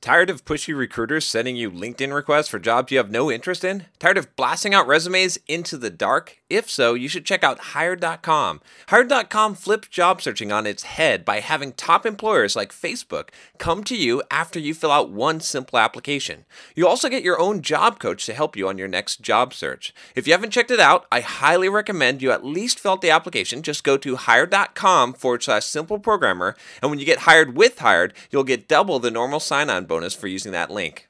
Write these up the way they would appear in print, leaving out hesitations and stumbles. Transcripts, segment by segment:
Tired of pushy recruiters sending you LinkedIn requests for jobs you have no interest in? Tired of blasting out resumes into the dark? If so, you should check out Hired.com. Hired.com flips job searching on its head by having top employers like Facebook come to you after you fill out one simple application. You also get your own job coach to help you on your next job search. If you haven't checked it out, I highly recommend you at least fill out the application. Just go to Hired.com/simpleprogrammer, and when you get hired with Hired, you'll get double the normal sign-on bonus for using that link.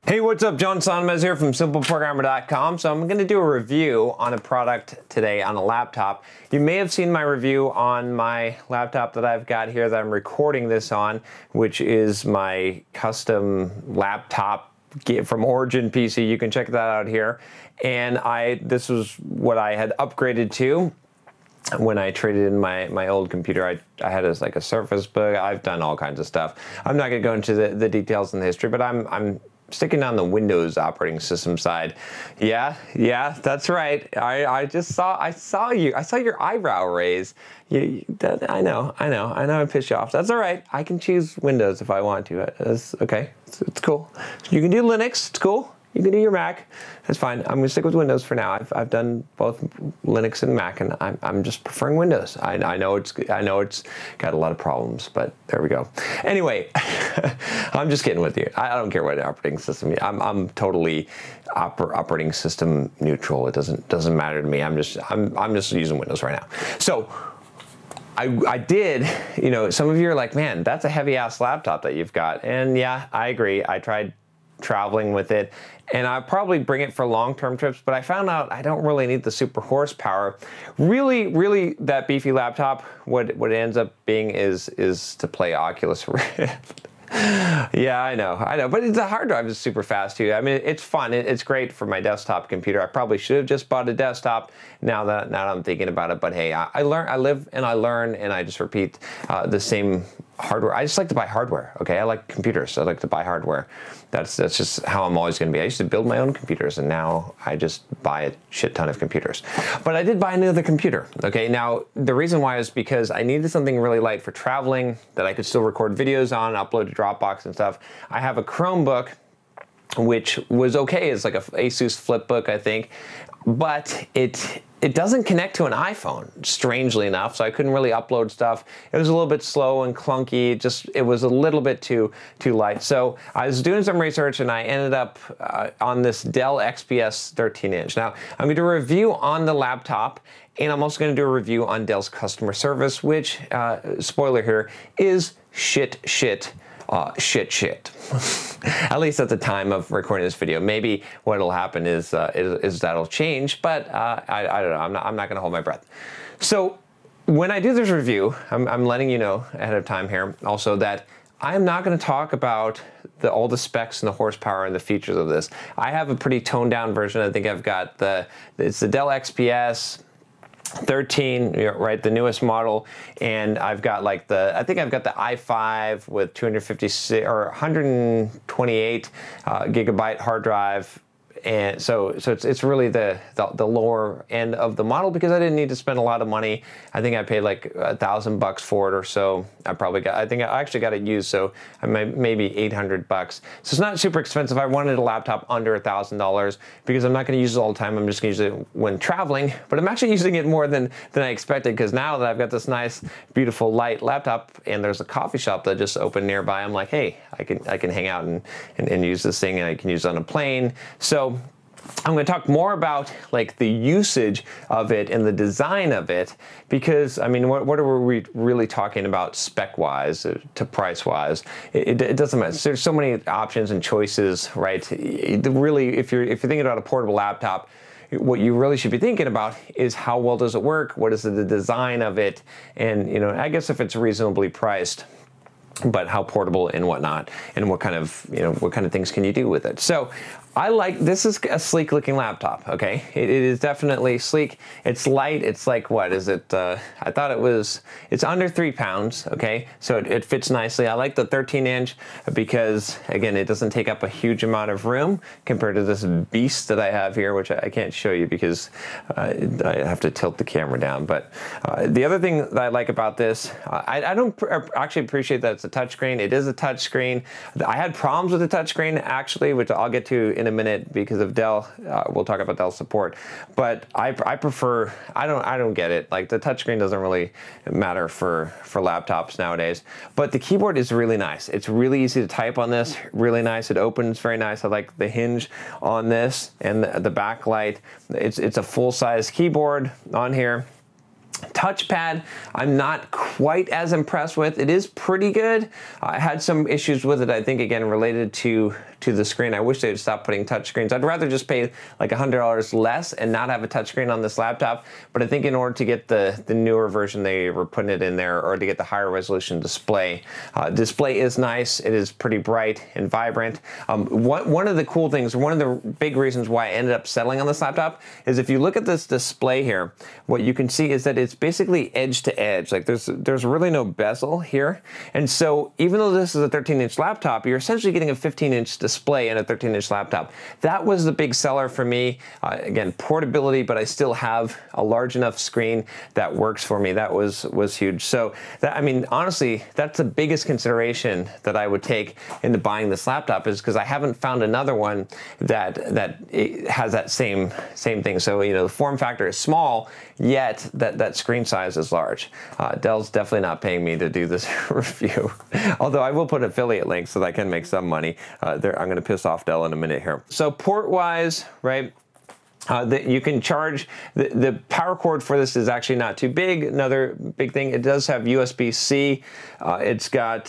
Hey, what's up? John Sonmez here from simpleprogrammer.com. So I'm going to do a review on a product today on a laptop. You may have seen my review on my laptop that I've got here that I'm recording this on, which is my custom laptop from Origin PC. You can check that out here. And this was what I had upgraded to when I traded in my old computer. I had like a Surface Book. I've done all kinds of stuff. I'm not going to go into the details in the history, but I'm sticking on the Windows operating system side. Yeah, that's right. I saw your eyebrow raise. I know I pissed you off. That's all right. I can choose Windows if I want to. That's okay. It's cool. You can do Linux. It's cool. You can do your Mac. That's fine. I'm gonna stick with Windows for now. I've done both Linux and Mac, and I'm just preferring Windows. I know it's got a lot of problems, but there we go. Anyway, I'm just kidding with you. I don't care what operating system. I'm totally operating system neutral. It doesn't matter to me. I'm just using Windows right now. So I did, some of you are like, man, that's a heavy ass laptop that you've got. And yeah, I agree. I tried traveling with it, and I probably bring it for long-term trips, but I found out I don't really need the super horsepower. Really, that beefy laptop, what it ends up being is to play Oculus Rift. Yeah, I know, but the hard drive is super fast too. I mean, it's fun. It's great for my desktop computer. I probably should have just bought a desktop now that I'm thinking about it, but hey, I live and I learn, and I just repeat the same hardware. I just like to buy hardware, okay? I like computers, so I like to buy hardware. That's just how I'm always going to be. I used to build my own computers, and now I just buy a shit ton of computers. But I did buy another computer, okay? Now, the reason why is because I needed something really light for traveling that I could still record videos on, upload to Dropbox and stuff. I have a Chromebook, which was okay. It's like a Asus Flipbook, I think, but it doesn't connect to an iPhone, strangely enough, so I couldn't really upload stuff. It was a little bit slow and clunky. It was a little bit too light. So I was doing some research, and I ended up on this Dell XPS13 Now, I'm going to do a review on the laptop, and I'm also going to do a review on Dell's customer service, which, spoiler here, is shit. At least at the time of recording this video. Maybe what'll happen is that'll change, but I don't know. I'm not going to hold my breath. So when I do this review, I'm letting you know ahead of time here also that I'm not going to talk about all the specs and the horsepower and the features of this. I have a pretty toned down version. I think I've got it's the Dell XPS 13, right, the newest model, and I've got like I think I've got the i5 with 256 or 128 gigabyte hard drive, and so it's really the lower end of the model because I didn't need to spend a lot of money. I think I paid like $1,000 for it or so. I think I actually got it used, so I maybe $800. So it's not super expensive. I wanted a laptop under $1,000 because I'm not going to use it all the time. I'm just going to use it when traveling, but I'm actually using it more than I expected because now that I've got this nice, beautiful, light laptop and there's a coffee shop that just opened nearby, I'm like, hey, I can hang out and use this thing, and I can use it on a plane. So I'm going to talk more about like the usage of it and the design of it, because I mean, what are we really talking about spec-wise to price-wise? It doesn't matter. There's so many options and choices, right? Really, if you're thinking about a portable laptop, what you really should be thinking about is how well does it work? What is the design of it? And I guess if it's reasonably priced, but how portable and whatnot, and what kind of things can you do with it? So this is a sleek looking laptop, okay? It is definitely sleek. It's light. It's like, what is it? I thought it's under 3 pounds, okay? So it fits nicely. I like the 13-inch because, again, it doesn't take up a huge amount of room compared to this beast that I have here, which I can't show you because I have to tilt the camera down. But the other thing that I like about this, I don't actually appreciate that a touchscreen. It is a touchscreen. I had problems with the touchscreen actually, which I'll get to in a minute because of Dell. We'll talk about Dell support, but I prefer. I don't get it. Like the touchscreen doesn't really matter for laptops nowadays. But the keyboard is really nice. It's really easy to type on this. Really nice. It opens very nice. I like the hinge on this and the backlight. It's a full-size keyboard on here. Touchpad, I'm not quite as impressed with. It is pretty good. I had some issues with it, I think, again, related to the screen. I wish they'd stop putting touchscreens. I'd rather just pay like $100 less and not have a touchscreen on this laptop. But I think in order to get the newer version, they were putting it in there, or to get the higher resolution display. Display is nice. It is pretty bright and vibrant. One of the cool things, one of the big reasons why I ended up settling on this laptop is if you look at this display here, what you can see is that it's basically edge to edge. Like there's really no bezel here. And so even though this is a 13-inch laptop, you're essentially getting a 15-inch display in a 13-inch laptop. That was the big seller for me. Again, portability, but I still have a large enough screen that works for me. That was huge. So that, I mean, honestly, that's the biggest consideration that I would take into buying this laptop, is because I haven't found another one that has that same thing. So, you know, the form factor is small, yet that screen size is large. Dell's definitely not paying me to do this review, although I will put affiliate links so that I can make some money. I'm going to piss off Dell in a minute here. So port-wise, right? You can charge, the power cord for this is actually not too big. Another big thing, it does have USB-C. It's got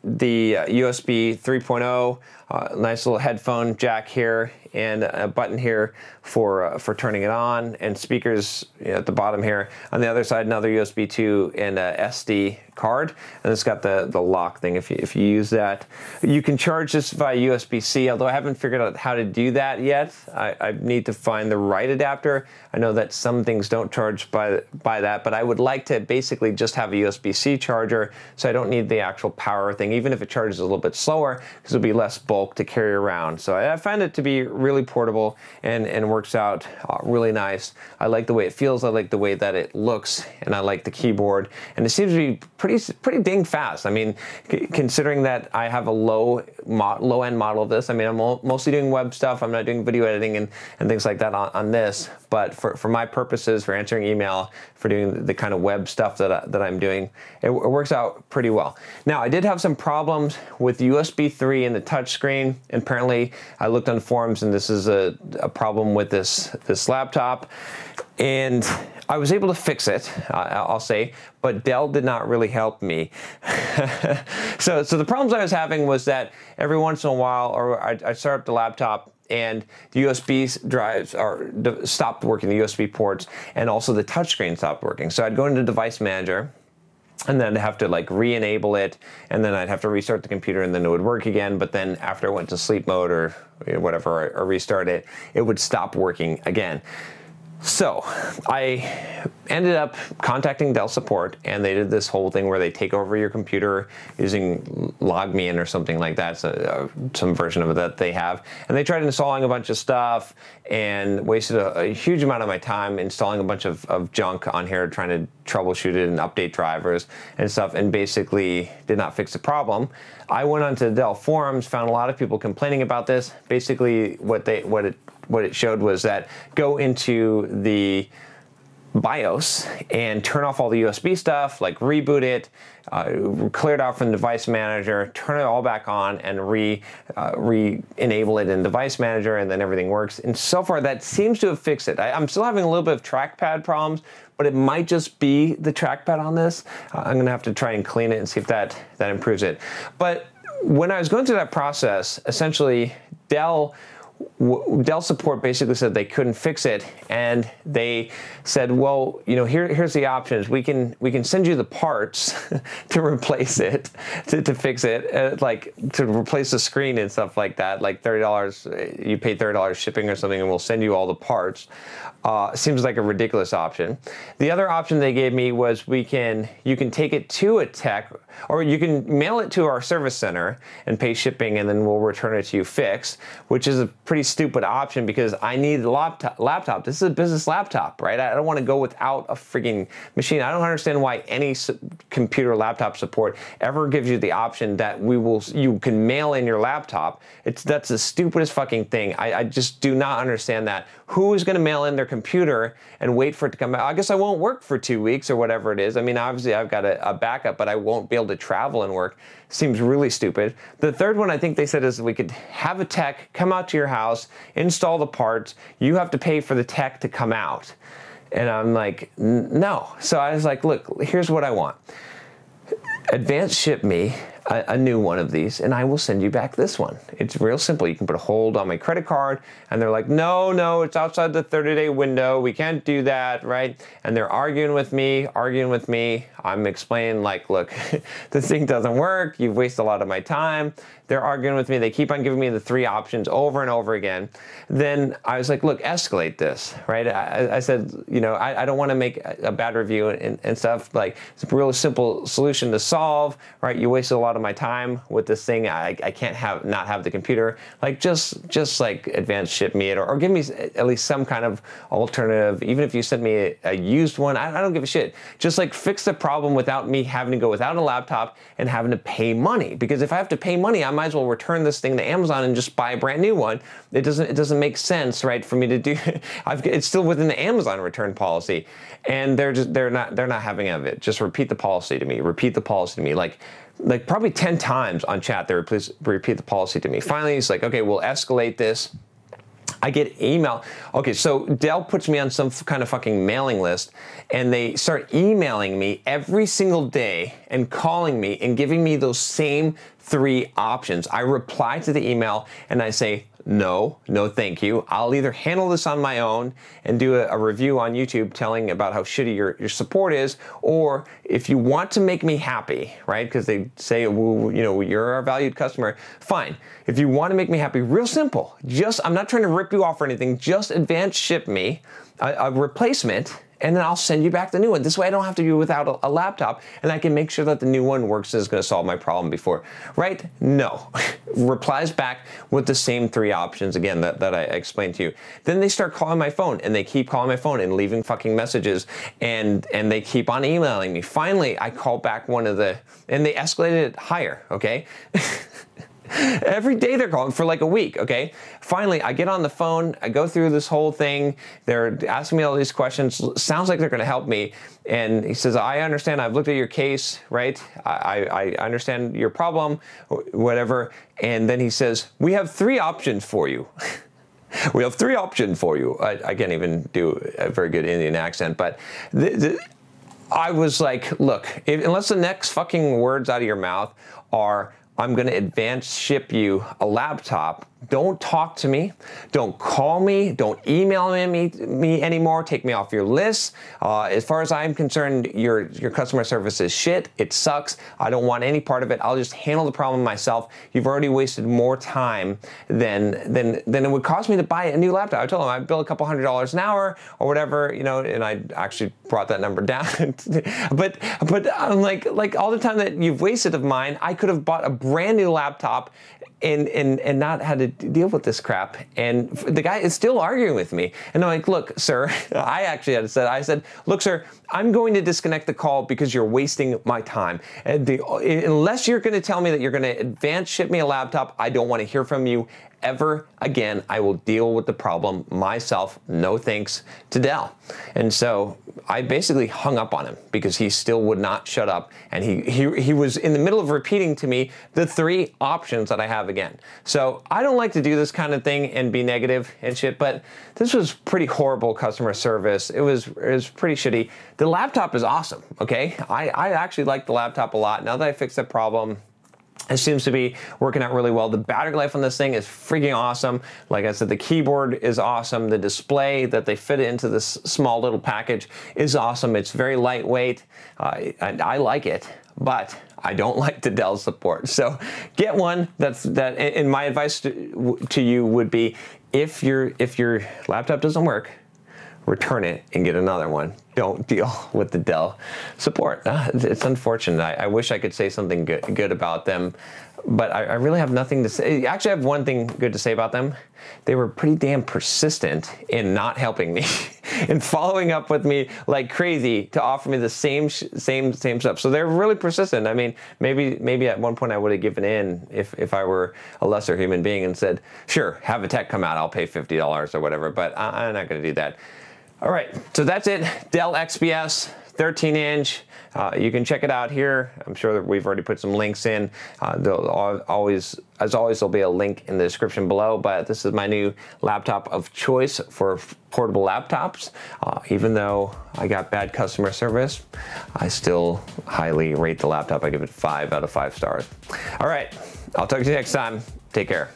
the USB 3.0, nice little headphone jack here, and a button here for turning it on, and speakers at the bottom here. On the other side, another USB 2 and a SD card, and it's got the lock thing. If you use that, you can charge this via USB-C, although I haven't figured out how to do that yet. I need to find the right adapter. I know that some things don't charge by that, but I would like to basically just have a USB-C charger, so I don't need the actual power thing, even if it charges a little bit slower, because it'll be less bulk to carry around. So I find it to be really portable and works out really nice. I like the way it feels, I like the way that it looks, and I like the keyboard, and it seems to be pretty dang fast. I mean, considering that I have a low-end model of this, I mean, I'm mostly doing web stuff. I'm not doing video editing and things like that on this, but for my purposes, for answering email, for doing the kind of web stuff that I'm doing, it works out pretty well. Now, I did have some problems with USB 3 and the touchscreen, and apparently I looked on forums, and this is a problem with this laptop, and I was able to fix it, I'll say, but Dell did not really help me. So the problems I was having was that every once in a while, or I'd start up the laptop and the USB drives stopped working, the USB ports, and also the touchscreen stopped working. So I'd go into Device Manager, and then I'd have to like re-enable it, and then I'd have to restart the computer, and then it would work again. But then after I went to sleep mode or whatever, or restart it, it would stop working again. So I ended up contacting Dell support, and they did this whole thing where they take over your computer using LogMeIn or something like that. So, some version of it that they have. And they tried installing a bunch of stuff and wasted a huge amount of my time installing a bunch of junk on here, trying to troubleshoot it and update drivers and stuff, and basically did not fix the problem. I went onto the Dell forums, found a lot of people complaining about this. Basically, what it showed was that go into the BIOS and turn off all the USB stuff, like reboot it, clear it out from Device Manager, turn it all back on, and re-enable it in Device Manager, and then everything works. And so far, that seems to have fixed it. I'm still having a little bit of trackpad problems, but it might just be the trackpad on this. I'm gonna have to try and clean it and see if that improves it. But when I was going through that process, essentially, Dell support basically said they couldn't fix it, and they said, well, here's the options. We can send you the parts to replace it, to fix it, like to replace the screen and stuff like that, like $30, you pay $30 shipping or something, and we'll send you all the parts. Seems like a ridiculous option. The other option they gave me was you can take it to a tech, or you can mail it to our service center and pay shipping, and then we'll return it to you fixed, which is a pretty stupid option because I need a laptop. This is a business laptop, right? I don't want to go without a freaking machine. I don't understand why any computer laptop support ever gives you the option that you can mail in your laptop. That's the stupidest fucking thing. I just do not understand that. Who is going to mail in their computer and wait for it to come out? I guess I won't work for 2 weeks or whatever it is. I mean, obviously I've got a backup, but I won't be able to travel and work. Seems really stupid. The third one I think they said is we could have a tech come out to your house, install the parts. You have to pay for the tech to come out. And I'm like, no. So I was like, look, here's what I want. Advance ship me a new one of these and I will send you back this one. It's real simple. You can put a hold on my credit card and they're like, no, it's outside the 30-day window. We can't do that, right? And they're arguing with me. I'm explaining like, look, this thing doesn't work. You've wasted a lot of my time. They're arguing with me. They keep on giving me the 3 options over and over again. Then I was like, look, escalate this, right? I said, you know, I don't want to make a bad review and stuff. Like, it's a real simple solution to solve, right? You wasted a lot of my time with this thing. I can't not have the computer. Like, just like advance ship me it or give me at least some kind of alternative. Even if you send me a used one, I don't give a shit. Just like fix the problem without me having to go without a laptop and having to pay money. Because if I have to pay money, I might as well return this thing to Amazon and just buy a brand new one. It doesn't make sense, right, for me to do. It's still within the Amazon return policy, and they're not having of it. Just repeat the policy to me. Repeat the policy to me. Like probably 10 times on chat. They repeat the policy to me. Finally, he's like, okay, we'll escalate this. I get email. Okay, so Dell puts me on some kind of fucking mailing list and they start emailing me every single day and calling me and giving me those same 3 options. I reply to the email and I say, no, thank you. I'll either handle this on my own and do a review on YouTube telling about how shitty your support is, or if you want to make me happy, right? Because they say, well, you know, you're our valued customer. Fine. If you want to make me happy, real simple. I'm not trying to rip you off or anything. Just advance ship me a replacement, and then I'll send you back the new one. This way I don't have to be without a laptop, and I can make sure that the new one works and is going to solve my problem before, right? No. Replies back with the same 3 options again that I explained to you. Then they start calling my phone, and they keep calling my phone and leaving fucking messages, and they keep on emailing me. Finally, I call back and they escalated it higher, okay? Every day they're calling for like a week, okay? Finally, I get on the phone, I go through this whole thing, they're asking me all these questions, sounds like they're gonna help me, and he says, I understand, I've looked at your case, right? I understand your problem, whatever, and then he says, we have 3 options for you. We have 3 options for you. I can't even do a very good Indian accent, but I was like, look, unless the next fucking words out of your mouth are, I'm going to advance ship you a laptop, don't talk to me, don't call me, don't email me anymore, take me off your list. As far as I'm concerned, your customer service is shit, it sucks, I don't want any part of it, I'll just handle the problem myself. You've already wasted more time than it would cost me to buy a new laptop. I told him I'd bill a couple $100s an hour or whatever, you know, and I actually brought that number down. but I'm like all the time that you've wasted of mine, I could have bought a brand new laptop and not had to deal with this crap. And the guy is still arguing with me. And I'm like, look, sir, I said, look, sir, I'm going to disconnect the call because you're wasting my time. And unless you're going to tell me that you're going to advance ship me a laptop, I don't want to hear from you ever again. I will deal with the problem myself. No thanks to Dell. And so I basically hung up on him because he still would not shut up. And he was in the middle of repeating to me the 3 options that I have again. So I don't like to do this kind of thing and be negative and shit, but this was pretty horrible customer service. It was pretty shitty. The laptop is awesome, okay? I actually like the laptop a lot. Now that I fixed that problem, it seems to be working out really well. The battery life on this thing is freaking awesome. Like I said, the keyboard is awesome. The display that they fit into this small little package is awesome. It's very lightweight. I like it, but I don't like the Dell support. So get one. And my advice to you would be, if your laptop doesn't work, return it and get another one. Don't deal with the Dell support. It's unfortunate. I wish I could say something good about them, but I really have nothing to say. Actually, I have one thing good to say about them. They were pretty damn persistent in not helping me, in following up with me like crazy to offer me the same stuff. So they're really persistent. I mean, maybe at one point I would have given in if I were a lesser human being and said, sure, have a tech come out, I'll pay $50 or whatever, but I'm not going to do that. All right, so that's it. Dell XPS 13-inch. You can check it out here. I'm sure that we've already put some links in. As always, there'll be a link in the description below, but this is my new laptop of choice for portable laptops. Even though I got bad customer service, I still highly rate the laptop. I give it 5 out of 5 stars. All right, I'll talk to you next time. Take care.